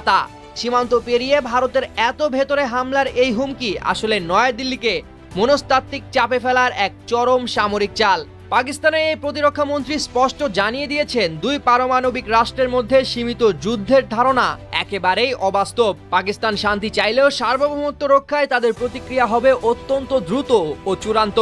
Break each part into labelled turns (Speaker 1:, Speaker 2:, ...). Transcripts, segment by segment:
Speaker 1: কলকাতা। সীমান্ত পেরিয়ে ভারতের এত ভেতরে হামলার এই হুমকি আসলে নয়াদিল্লিকে মনস্তাত্ত্বিক চাপে ফেলার এক চরম সামরিক চাল। পাকিস্তানের এই প্রতিরক্ষা মন্ত্রী স্পষ্ট জানিয়ে দিয়েছেন, দুই পারমাণবিক রাষ্ট্রের মধ্যে সীমিত যুদ্ধের ধারণা একেবারেই অবাস্তব। পাকিস্তান শান্তি চাইলেও সার্বভৌমত্ব রক্ষায় তাদের প্রতিক্রিয়া হবে অত্যন্ত দ্রুত ও চূড়ান্ত।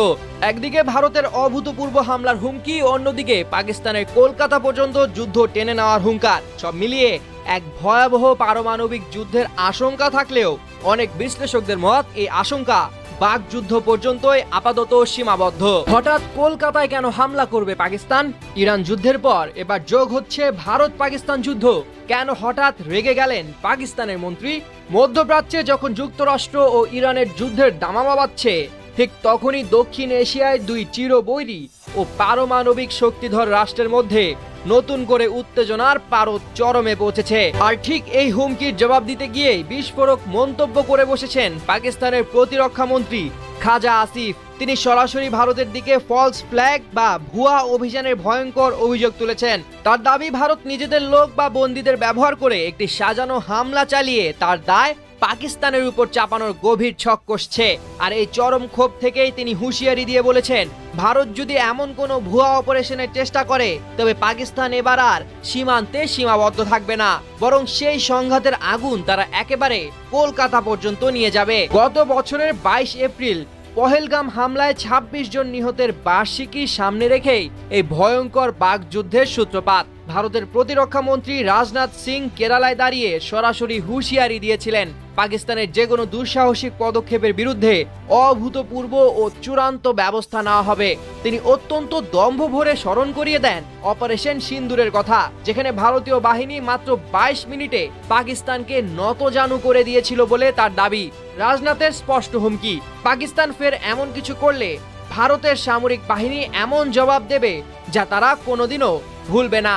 Speaker 1: একদিকে ভারতের অভূতপূর্ব হামলার হুমকি, অন্যদিকে পাকিস্তানের কলকাতা পর্যন্ত যুদ্ধ টেনে নেওয়ার হুঙ্কার। সব মিলিয়ে এক ভয়াবহ পারমাণবিক যুদ্ধের আশঙ্কা থাকলেও অনেক বিশ্লেষকদের মত এই আশঙ্কা বাকযুদ্ধ পর্যন্তই আপাতত সীমাবদ্ধ। হঠাৎ কলকাতায় কেন হামলা করবে পাকিস্তান? ইরান যুদ্ধের পর এবার যোগ হচ্ছে ভারত পাকিস্তান যুদ্ধ। কেন হঠাৎ রেগে গেলেন পাকিস্তানের মন্ত্রী? মধ্যপ্রাচ্যে যখন যুক্তরাষ্ট্র ও ইরানের যুদ্ধের দামামা বাজছে, ঠিক তখনই দক্ষিণ এশিয়ায় দুই চিরবৈরী ও পারমাণবিক শক্তিধর রাষ্ট্রের মধ্যে নতুন করে উত্তেজনার পারদ চরমে পৌঁছেছে। আর ঠিক এই হুমকির জবাব দিতে গিয়ে বিস্ফোরক মন্তব্য করে বসেছেন পাকিস্তানের প্রতিরক্ষা মন্ত্রী খাজা আসিফ। তিনি সরাসরি ভারতের দিকে ফলস ফ্ল্যাগ বা ভুয়া অভিযানের ভয়ঙ্কর অভিযোগ তুলেছেন। তার দাবি, ভারত নিজেদের লোক বা বন্দীদের ব্যবহার করে একটি সাজানো হামলা চালিয়ে তার দায় পাকিস্তানের উপর চাপানোর গভীর ছক কষছে। আর এই চরম ক্ষোভ থেকেই তিনি হুঁশিয়ারি দিয়ে বলেছেন, ভারত যদি এমন কোনো ভুয়া অপারেশনের চেষ্টা করে তবে পাকিস্তান এবার আর সীমান্তে সীমাবদ্ধ থাকবে না, বরং সেই সংঘাতের আগুন তারা একেবারে কলকাতা পর্যন্ত নিয়ে যাবে। গত বছরের 22 এপ্রিল পহেলগাম হামলায় 26 জন নিহতের বার্ষিকী সামনে রেখেই এই ভয়ঙ্কর বাকযুদ্ধের সূত্রপাত। ভারতের প্রতিরক্ষা মন্ত্রী রাজনাথ সিং কেরালায় দাঁড়িয়ে সরাসরি হুঁশিয়ারি দিয়েছিলেন, পাকিস্তানের যে কোনো দুঃসাহসিক পদক্ষেপের বিরুদ্ধে অভূতপূর্ব ও চূড়ান্ত ব্যবস্থা নেওয়া হবে। তিনি অত্যন্ত দম্ভ ভরে স্মরণ করিয়ে দেন অপারেশন সিন্দুরের কথা, যেখানে ভারতীয় বাহিনী মাত্র 22 মিনিটে পাকিস্তানকে নতজানু করে দিয়েছিল বলে তার দাবি। রাজনাথের স্পষ্ট হুমকি, পাকিস্তান ফের এমন কিছু করলে ভারতের সামরিক বাহিনী এমন জবাব দেবে যা তারা কোনোদিনও ভুলবে না।